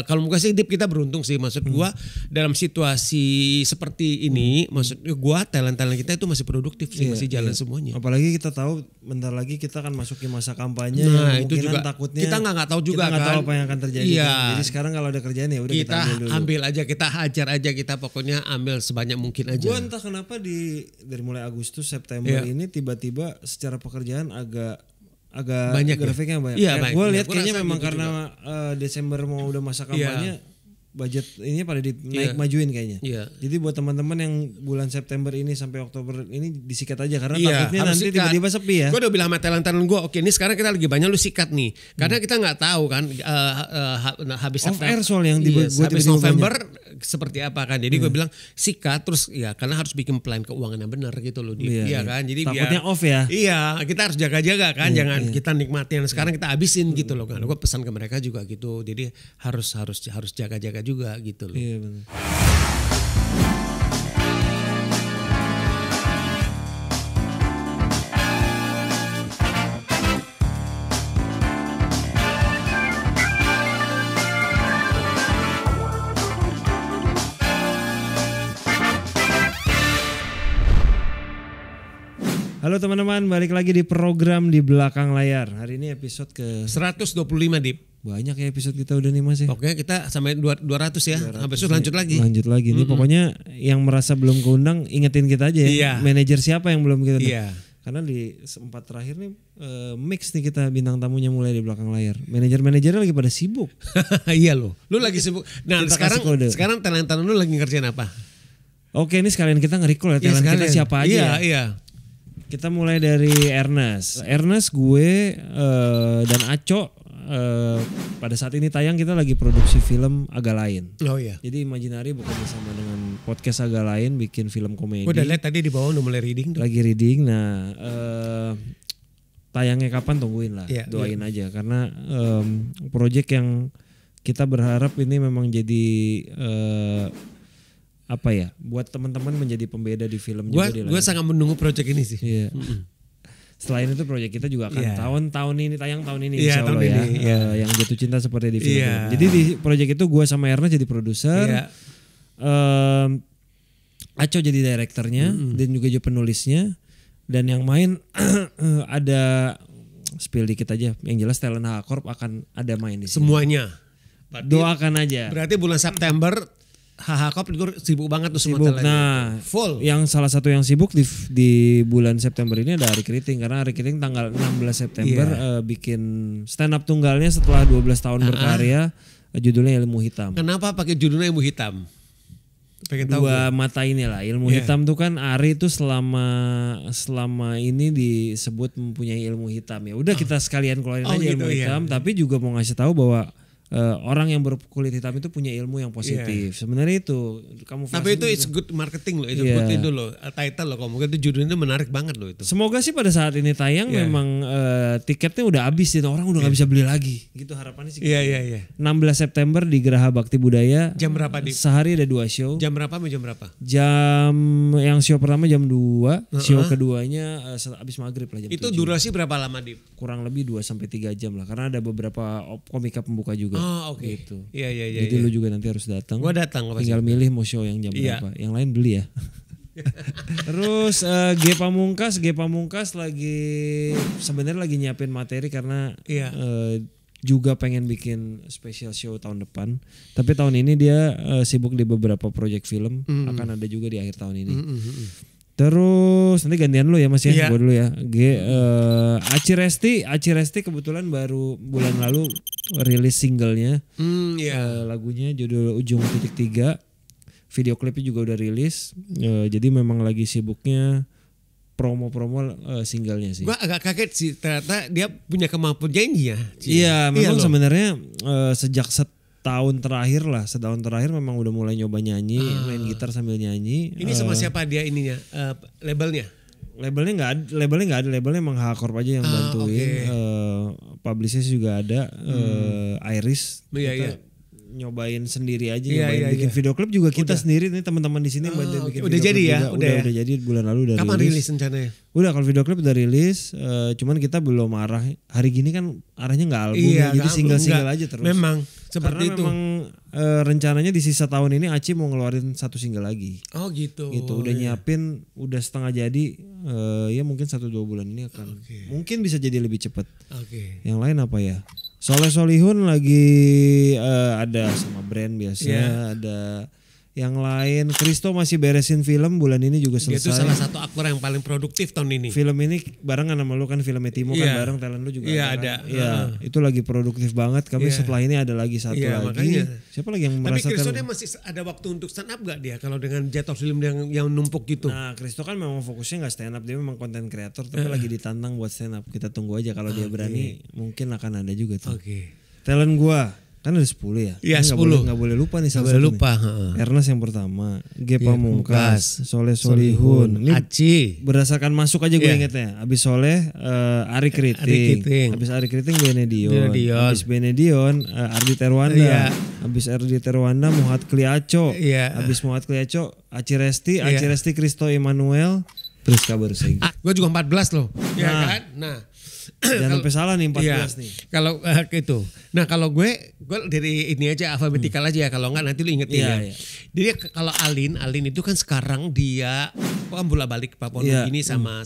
Kalau muka sih Dip, kita beruntung sih, maksud gua dalam situasi seperti ini, maksud gua talent kita itu masih produktif sih, masih jalan semuanya. Apalagi kita tahu bentar lagi kita akan masuki masa kampanye, Nah, yang itu juga takutnya kita nggak tahu juga kita nggak kan. tahu apa yang akan terjadi. Iya. Kan? Jadi sekarang kalau ada kerjaan ya udah kita ambil dulu. ambil aja, kita hajar aja, kita pokoknya ambil sebanyak mungkin aja. Gua entah kenapa dari mulai Agustus September ini tiba-tiba secara pekerjaan agak banyak grafiknya banyak. Iya, Gue lihat gua kayaknya rasa memang gitu karena Desember mau udah masa kampanye, budget ini pada naik majuin kayaknya. Iya. Jadi buat teman-teman yang bulan September ini sampai Oktober ini disikat aja karena Iya, takutnya harus nanti sikat. tiba-tiba sepi ya. Gue udah bilang sama talent gue, oke ini sekarang kita lagi banyak, lu sikat nih. Karena kita nggak tahu kan habis Off September, air soal yang yes, gua habis tiba-tiba November seperti apa kan. Jadi gue bilang sikat terus ya, karena harus bikin plan keuangan yang benar gitu loh. Iya kan. Jadi takutnya biar, off ya. Iya, kita harus jaga-jaga kan, jangan kita nikmati yang sekarang kita habisin gitu loh kan. Gue pesan ke mereka juga gitu. Jadi harus jaga-jaga juga gitu loh. Iya benar. Halo teman-teman, balik lagi di program Di Belakang Layar. Hari ini episode ke 125 Dip. banyak ya episode kita udah nih Mas ya. Oke, kita sampai 200 ya. Habis itu lanjut lagi. Lanjut lagi. Ini pokoknya yang merasa belum keundang ingetin kita aja ya. Iya. Manajer siapa yang belum kita undang. Iya. Karena di sempat terakhir nih mix nih kita bintang tamunya mulai di belakang layar. Manajer-manajernya lagi pada sibuk. Iya loh. Lu lagi sibuk. Nah, Kita kasih kode. sekarang talent lu lagi ngerjain apa? Oke, ini sekalian kita nge-recall ya Iya, talent kita sekalian. siapa aja Iya, ya. iya. Kita mulai dari Ernest, gue dan Aco pada saat ini tayang kita lagi produksi film Agak Lain. Oh iya. Jadi Imaginary bekerja sama dengan podcast Agak Lain bikin film komedi. Gue udah lihat tadi di bawah udah mulai reading tuh. Lagi reading. Nah, tayangnya kapan tungguin lah. Iya, Doain aja karena project yang kita berharap ini memang jadi apa ya? Buat teman-teman menjadi pembeda di film juga di Gue sangat menunggu project ini sih. Iya. Selain itu proyek kita juga akan tahun ini tayang tahun ini Iya, insya Allah tahun ya. ini, iya. Yang jatuh cinta seperti di film. Iya. Jadi di proyek itu gue sama Erna jadi produser, Iya. Aco jadi direkturnya dan juga jadi penulisnya. Dan yang main ada spill dikit aja. Yang jelas Talent Corp akan ada main di sini. Semuanya. Doakan aja. Berarti bulan September HH Corp itu sibuk banget tuh semua Sibuk. talent. Nah, Full. yang salah satu yang sibuk di bulan September ini ada Ari Keriting karena Ari Keriting tanggal 16 September bikin stand up tunggalnya setelah 12 tahun berkarya, judulnya Ilmu Hitam. Kenapa pakai judulnya Ilmu Hitam? Pengen tahu. Dua mata ini lah, ilmu hitam tuh kan Ari tuh selama ini disebut mempunyai ilmu hitam ya. Udah kita sekalian keluarin aja gitu, ilmu hitam, tapi juga mau ngasih tahu bahwa orang yang berkulit hitam itu punya ilmu yang positif. Sebenarnya itu kamu. Tapi itu it's good marketing loh, itu good itu loh, title loh. Kalau mungkin itu judulnya menarik banget loh itu. Semoga sih pada saat ini tayang memang tiketnya udah habis dan orang udah nggak bisa beli lagi. Gitu harapannya sih. Iya. 16 September di Geraha Bakti Budaya. Jam berapa di? Sehari ada 2 show. Jam berapa sampai jam berapa? Jam yang show pertama jam 2, show keduanya habis maghrib lah jam Itu 7. durasi berapa lama di? Kurang lebih 2 sampai 3 jam lah karena ada beberapa komika pembuka juga. Oh, oke. Gitu. Iya. Jadi lu juga nanti harus datang. Gua datang pasti. Tinggal milih mau show yang jam berapa. Yang lain beli ya. Terus G Pamungkas lagi sebenarnya lagi nyiapin materi karena juga pengen bikin special show tahun depan. Tapi tahun ini dia sibuk di beberapa proyek film, akan ada juga di akhir tahun ini. Terus nanti gantian lu ya Mas ya, gua dulu ya. Aci Resti kebetulan baru bulan lalu rilis singlenya. Lagunya judul Ujung Titik 3. Video klipnya juga udah rilis. Jadi memang lagi sibuknya promo-promo singlenya sih. Gua agak kaget sih ternyata dia punya kemampuan nyanyi ya. Iya, memang sebenarnya sejak setahun terakhir memang udah mulai nyoba nyanyi, main gitar sambil nyanyi. Ini sama siapa dia ininya? Labelnya? Labelnya nggak ada, labelnya emang H-Corp aja yang bantuin. Publicist juga ada, Iris. Iya. nyobain sendiri aja, bikin video klip juga kita sendiri nih teman-teman di sini bantuin bikin udah video jadi klip ya? Udah jadi bulan lalu udah Kapan rilis rencananya? Udah, kalau video klip udah rilis, cuman kita belum hari gini kan arahnya nggak album jadi single-single aja terus. Memang seperti karena itu. Memang rencananya di sisa tahun ini Aci mau ngeluarin 1 single lagi. Oh gitu. Udah nyiapin, udah setengah jadi, ya mungkin 1-2 bulan ini akan mungkin bisa jadi lebih cepat. Yang lain apa ya? Soleh Solihun lagi ada sama brand biasa, ada yang lain. Kristo masih beresin film, bulan ini juga selesai. Dia itu salah satu aktor yang paling produktif tahun ini. Film ini barengan sama lu kan, filmnya Timo kan bareng, talent lu juga ada. Iya, itu lagi produktif banget. Kami setelah ini ada lagi satu lagi. Makanya. Siapa lagi yang merasa? Tapi Kristo dia masih ada waktu untuk stand up gak dia kalau dengan jadwal film yang numpuk gitu? Nah, Kristo kan memang fokusnya gak stand up, dia memang konten kreator tapi lagi ditantang buat stand up. Kita tunggu aja kalau dia berani, mungkin akan ada juga tuh. Talent gua kan ada 10 ya? Iya 10. Gak boleh lupa nih salah satu. Lupa. Ernest yang pertama, Ge Pamungkas, Soleh Solihun. Ini Aci. Berdasarkan masuk aja gue ingetnya. Abis Soleh, Ari Kriting. Abis Ari Kriting Benedion. Abis Benedion, Ardi Terwanda. Abis Ardi Terwanda, Muhammad Kliaco. Abis Muhammad Kliaco, Aci Resti, Kristo Emmanuel. Terus kabar saya. Gue juga 14 loh. Ya kan? Nah. Jangan sampai salah nih 14 nih. Kalau gitu. Nah kalau gue dari ini aja alfabetikal aja ya. Kalau enggak nanti lu ingetin ya. Jadi kalau Alin itu kan sekarang dia kan bolak-balik ke Papua Nugini sama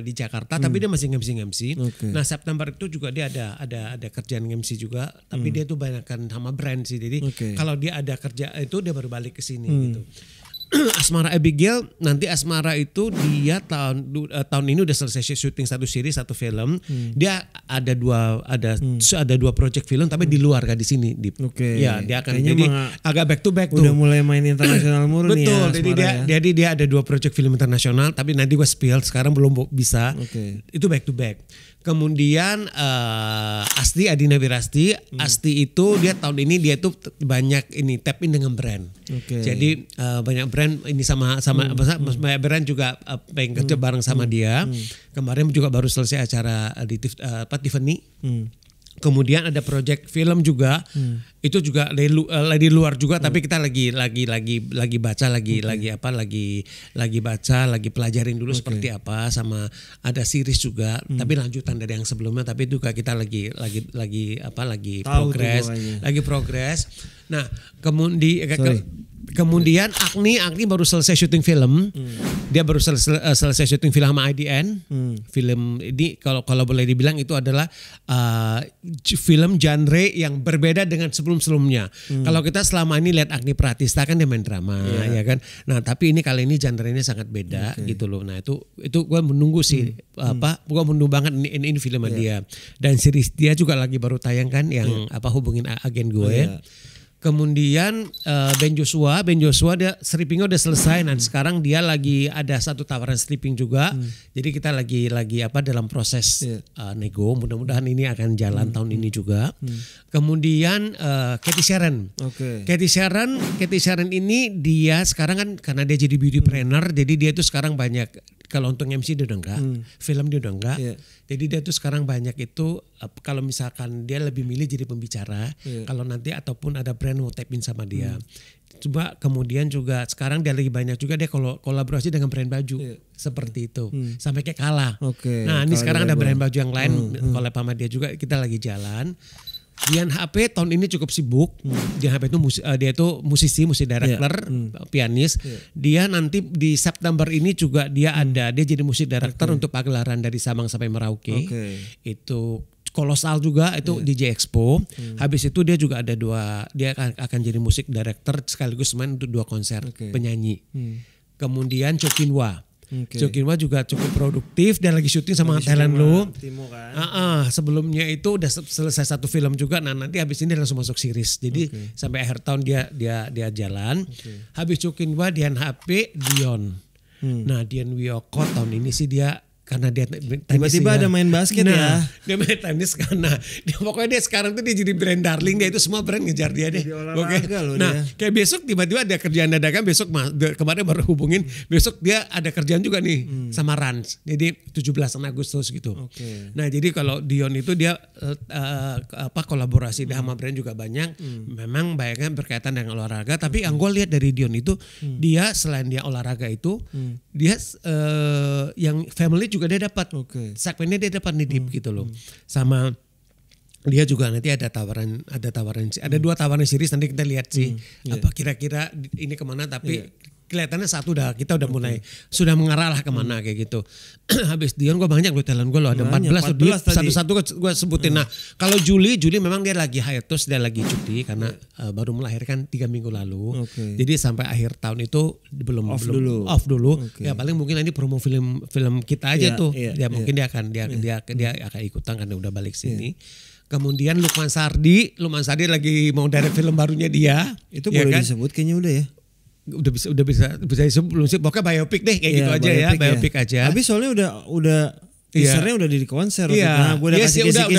di Jakarta. Tapi dia masih MC. Nah September itu juga dia ada kerjaan MC juga. Tapi dia tuh banyakkan sama brand sih. Jadi kalau dia ada kerja itu dia baru balik ke sini gitu. Asmara Abigail, nanti Asmara itu dia tahun ini udah selesai syuting satu series, satu film. Dia ada dua project film tapi di luar kan di sini. Ya, dia akan kayaknya jadi agak back to back tuh. Udah mulai main internasional murni. Betul, ya, jadi dia ada 2 project film internasional tapi nanti gue spill sekarang belum bisa. Itu back to back. Kemudian Asti Adina Wirasti, Asti itu dia tahun ini dia tuh banyak ini tap in dengan brand. Jadi banyak brand ini sama banyak brand juga pengen kerja bareng sama dia. Kemarin juga baru selesai acara di Tiffany. Kemudian ada project film juga, itu juga di luar juga, tapi kita lagi baca lagi baca, lagi pelajarin dulu seperti apa, sama ada series juga, tapi lanjutan dari yang sebelumnya, tapi juga kita lagi progress. Nah, kemudian Agni baru selesai syuting film. Dia baru selesai syuting film sama IDN. Film ini kalau boleh dibilang itu adalah film genre yang berbeda dengan sebelum-sebelumnya. Kalau kita selama ini lihat Agni Pratista kan dia main drama, ya kan. Nah, tapi ini kali ini genre-nya sangat beda gitu loh. Nah, itu gue menunggu sih gue menunggu banget ini filmnya dia. Dan series dia juga lagi baru tayang kan yang hubungin agen gue. Kemudian Ben Joshua dia strippingnya udah selesai. Nah sekarang dia lagi ada satu tawaran stripping juga. Jadi kita lagi dalam proses nego. Mudah-mudahan ini akan jalan tahun ini juga. Kemudian Cathy Sharon. Cathy Sharon ini dia sekarang kan karena dia jadi beauty planner. Jadi dia tuh sekarang banyak. Kalau untuk MC dia udah enggak, film dia udah enggak. Jadi dia tuh sekarang banyak itu kalau misalkan dia lebih milih jadi pembicara. Kalau nanti ataupun ada brand mau tap in sama dia. Coba kemudian juga sekarang dia lagi banyak juga dia kalau kolaborasi dengan brand baju seperti itu. Sampai kayak kalah. Nah ini sekarang ada brand baju yang lain collab sama dia juga, kita lagi jalan. Dian HP tahun ini cukup sibuk. Dian HP itu dia itu musisi director, pianis. Dia nanti di September ini juga dia jadi musik director untuk pagelaran dari Sabang sampai Merauke. Itu kolosal juga itu DJ Expo. Habis itu dia juga ada dia akan jadi musik director sekaligus main untuk 2 konser penyanyi. Kemudian Chokinwa. Chokinwa juga cukup produktif dan lagi syuting sama talent lu. Sebelumnya itu udah selesai satu film juga. Nah nanti habis ini langsung masuk series. Jadi sampai akhir tahun dia jalan. Habis Chokinwa, Dian HP, Dion. Nah Dian Wiyoko tahun ini sih dia karena dia tiba-tiba ada main basket ya. Dia main tenis karena pokoknya dia sekarang tuh dia jadi brand darling dia, itu semua brand ngejar dia deh. Oke. Nah, kayak besok tiba-tiba ada kerjaan dadakan, besok kemarin baru hubungin, besok dia ada kerjaan juga nih sama Rans. Jadi 17 Agustus gitu. Nah, jadi kalau Dion itu dia kolaborasi sama brand juga banyak. Memang banyaknya berkaitan dengan olahraga, tapi yang gue lihat dari Dion itu dia selain dia olahraga itu dia yang family juga dia dapat segmennya, dia dapat nih gitu loh. Sama dia juga nanti ada tawaran ada 2 tawaran series, nanti kita lihat sih apa kira-kira ini kemana, tapi kelihatannya kita udah mulai sudah mengarah lah kemana kayak gitu. Habis Dion gue banyak loh talent gue loh, ada 14 satu-satu gue sebutin. Nah kalau Juli memang dia lagi hiatus, dia lagi cuti karena baru melahirkan 3 minggu lalu. Jadi sampai akhir tahun itu belum off dulu. Ya paling mungkin ini promo film kita aja tuh. Mungkin dia akan ikutan karena udah balik sini. Kemudian Lukman Sardi lagi mau direct film barunya dia. Itu boleh disebut kayaknya udah ya. Udah bisa disebut belum sih, pokoknya biopic deh kayak gitu aja ya, biopic aja. Habis soalnya udah teasernya udah di konser. Iya, udah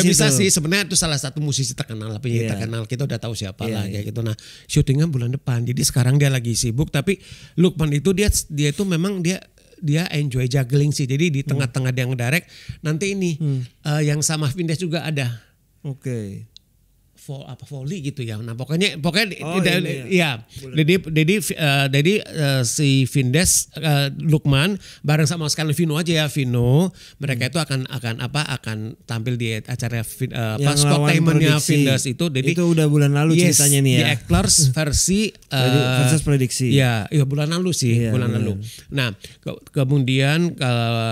bisa sih sebenarnya, itu salah satu musisi terkenal, penyanyi terkenal, kita udah tahu siapa lah kayak gitu. Nah syutingnya bulan depan, jadi sekarang dia lagi sibuk, tapi Lukman itu dia itu memang dia enjoy juggling sih, jadi di tengah-tengah dia ngedirect nanti ini yang sama Vindes juga ada. Volley gitu ya. Nah pokoknya ya. Jadi si Vindes, Lukman bareng sama sekali Vino aja ya, Vino. Mereka itu akan tampil di acara Spotlight-nya Vindes itu. Jadi itu udah bulan lalu ceritanya nih ya. The Actors versi versus prediksi. Iya bulan lalu sih, bulan lalu. Nah, kemudian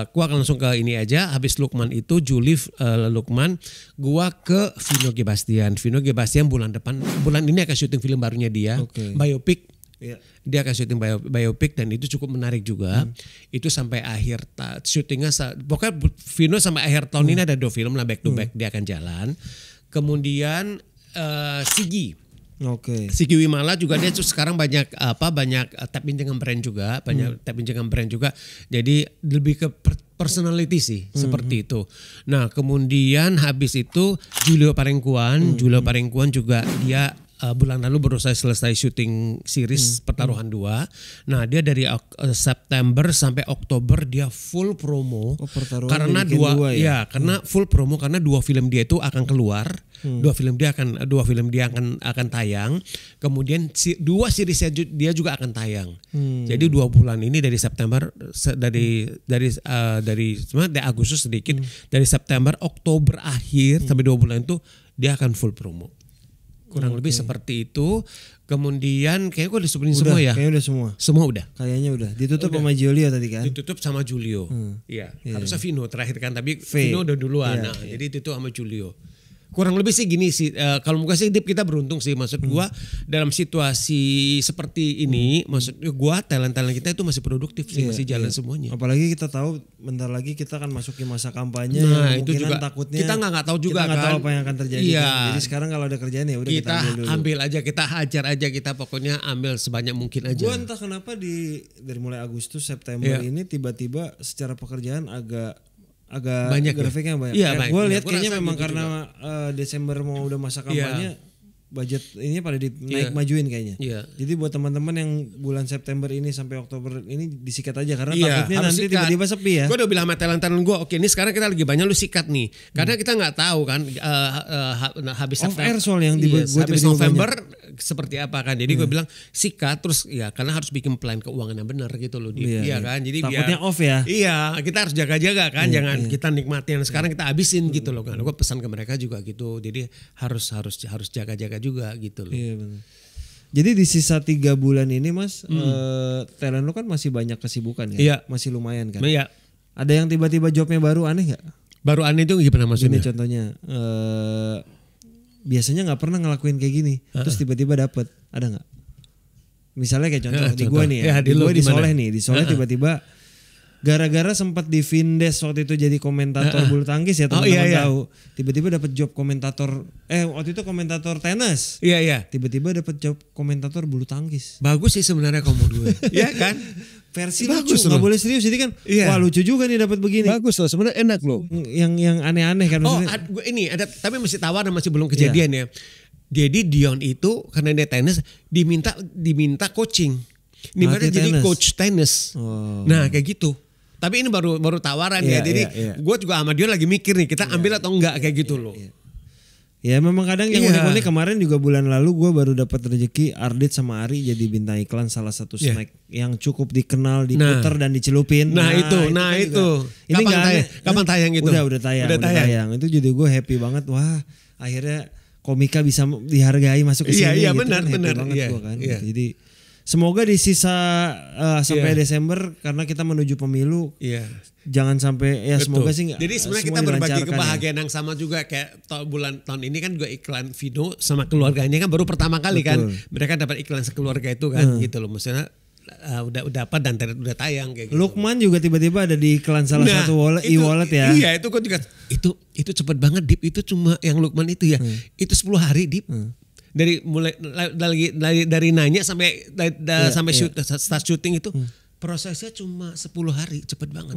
gua akan langsung ke ini aja, habis Lukman itu Juli Lukman, gua ke Vino Gebastian bulan ini akan syuting film barunya dia, biopic. Dia akan syuting biopic dan itu cukup menarik juga. Itu sampai akhir syutingnya, pokoknya Vino sampai akhir tahun ini ada 2 film lah back to back dia akan jalan. Kemudian Sigi Wimala juga dia sekarang banyak tap in dengan brand juga, jadi lebih ke personality sih seperti itu. Nah kemudian habis itu Julio Parengkuan juga dia bulan lalu baru selesai syuting series Pertaruhan 2. Nah dia dari September sampai Oktober dia full promo karena karena full promo karena 2 film dia itu akan keluar. 2 film dia akan tayang. Kemudian 2 series dia juga akan tayang. Jadi 2 bulan ini dari September dari Agustus sedikit, dari September Oktober akhir sampai 2 bulan itu dia akan full promo. Kurang lebih seperti itu. Kemudian kayaknya gue disebutin semua ya. Kayaknya udah semua. Semua udah. Kayaknya udah. Ditutup sama Julio tadi kan? Ditutup sama Julio. Iya. Harusnya Vino terakhir kan, tapi Vino udah duluan. Jadi itu sama Julio. Kurang lebih sih gini sih, kalau muka sih Dip kita beruntung sih, maksud gua dalam situasi seperti ini, maksud gua talent kita itu masih produktif sih, masih jalan semuanya. Apalagi kita tahu bentar lagi kita akan masuki masa kampanye, nah itu juga takutnya kita nggak tahu juga kita kan, tahu apa yang akan terjadi. Jadi sekarang kalau ada kerjaan ya udah kita ambil dulu. Ambil aja, kita hajar aja, kita pokoknya ambil sebanyak mungkin aja. Gua entah kenapa dari mulai Agustus September ini tiba-tiba secara pekerjaan agak banyak grafiknya banyak. Gue lihat kayaknya memang karena Desember mau udah masa kampanye, budget ini pada naik majuin kayaknya. Jadi buat teman-teman yang bulan September ini sampai Oktober ini disikat aja karena takutnya nanti tiba-tiba sepi ya. Gue udah bilang sama talent gue, oke ini sekarang kita lagi banyak, lu sikat nih. Karena kita nggak tahu kan habis September soal yang habis November seperti apa kan. Jadi gue bilang sikat terus ya, karena harus bikin plan keuangan yang benar gitu loh. Iya kan. Jadi takutnya off ya. Iya, kita harus jaga-jaga kan, jangan kita nikmatin sekarang kita habisin gitu loh kan. Gue pesan ke mereka juga gitu. Jadi harus jaga-jaga juga gitu loh. Iya benar. Jadi di sisa 3 bulan ini Mas, talent lu kan masih banyak kesibukan ya? Iya. Masih lumayan kan? Iya. Ada yang tiba-tiba jobnya baru aneh gak? Baru aneh itu gimana maksudnya? Ini contohnya, biasanya gak pernah ngelakuin kayak gini, terus tiba-tiba dapet, ada gak? Misalnya kayak contoh di gue nih ya, di gue di Soleh nih, di Soleh tiba-tiba gara-gara sempat di Vindes waktu itu jadi komentator bulu tangkis ya teman-teman tahu. Tiba-tiba dapat job komentator waktu itu komentator tenis. Iya. Tiba-tiba dapat job komentator bulu tangkis. Bagus sih sebenarnya kamu gue. Iya kan? versi lucu, nggak boleh serius. Jadi kan, wah lucu juga nih dapat begini. Bagus loh, sebenarnya enak loh. Yang aneh-aneh kan. Ini ada, tapi masih tawaran, masih belum kejadian ya. Jadi Dion itu karena dia tenis diminta coaching. Diminta jadi coach tenis. Nah kayak gitu. Tapi ini baru tawaran ya. Jadi gue juga sama Dion lagi mikir nih, kita ambil atau enggak kayak gitu loh. Ya memang kadang yang unik-unik, kemarin juga bulan lalu gue baru dapat rezeki Ardit sama Ari jadi bintang iklan salah satu snack yang cukup dikenal, diputer dan dicelupin. Nah itu. Ini kapan tayang itu? Udah tayang. Itu jadi gue happy banget. Wah akhirnya komika bisa dihargai masuk ke sini. Iya gitu benar. Happy banget gue kan. Jadi semoga di sisa sampai Desember karena kita menuju pemilu. Jangan sampai semoga sih. Jadi sebenarnya kita berbagi kebahagiaan yang sama juga kayak tahun ini kan juga iklan Vino sama keluarganya kan baru pertama kali kan mereka dapat iklan sekeluarga itu kan gitu loh, maksudnya udah apa dan udah tayang kayak gitu. Lukman juga tiba-tiba ada di iklan salah satu e-wallet ya. Iya itu kok juga itu cepet banget Dip, itu cuma yang Lukman itu ya itu 10 hari Dip. Dari mulai dari nanya sampai start syuting itu prosesnya cuma 10 hari, cepet banget.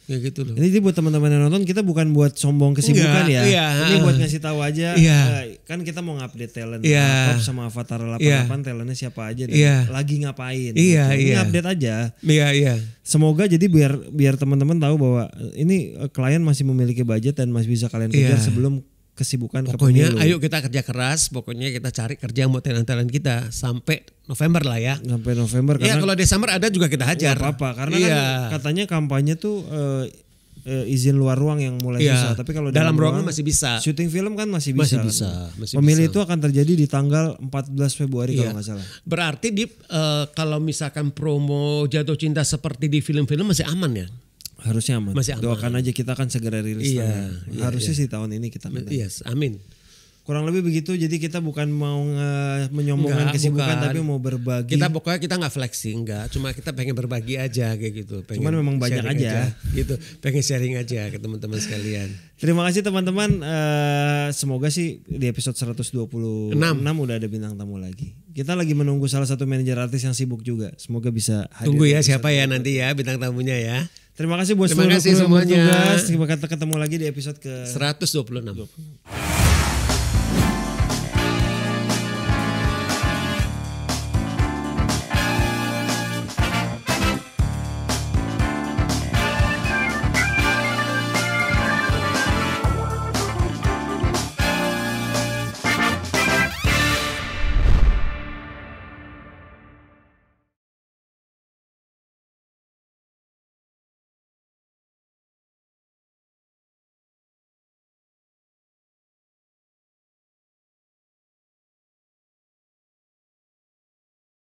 Ya gitu loh. Ini buat teman-teman yang nonton, kita bukan buat sombong kesibukan ya. Ini buat ngasih tahu aja. Kan kita mau ngupdate talent. Top sama Avatar 88 talentnya siapa aja dan lagi ngapain. Ini update aja. Semoga jadi biar teman-teman tahu bahwa ini klien masih memiliki budget dan masih bisa kalian kejar sebelum kesibukan. Pokoknya ayo kita kerja keras, pokoknya kita cari kerja buat talent kita sampai November lah ya. Sampai November karena kalau Desember ada juga kita hajar. Apa karena kan katanya kampanye tuh izin luar ruang yang mulai susah, tapi kalau dalam ruang masih bisa. Syuting film kan masih bisa. Pemilih itu akan terjadi di tanggal 14 Februari kalau nggak salah. Berarti kalau misalkan promo Jatuh Cinta seperti di film-film masih aman ya? Harusnya aman. Doakan aja kita akan segera rilis. Harusnya sih tahun ini kita menang. Amin. Kurang lebih begitu. Jadi kita bukan mau menyombongkan kesibukan, tapi mau berbagi. Kita nggak flexing, nggak. Cuma kita pengen berbagi aja kayak gitu. Cuman memang banyak aja. Gitu. Pengen sharing aja ke teman-teman sekalian. Terima kasih teman-teman. Semoga sih di episode 126 udah ada bintang tamu lagi. Kita lagi menunggu salah satu manajer artis yang sibuk juga. Semoga bisa hadir. Tunggu ya siapa ya nanti ya bintang tamunya ya. Terima kasih buat semuanya. Kita ketemu lagi di episode ke 126.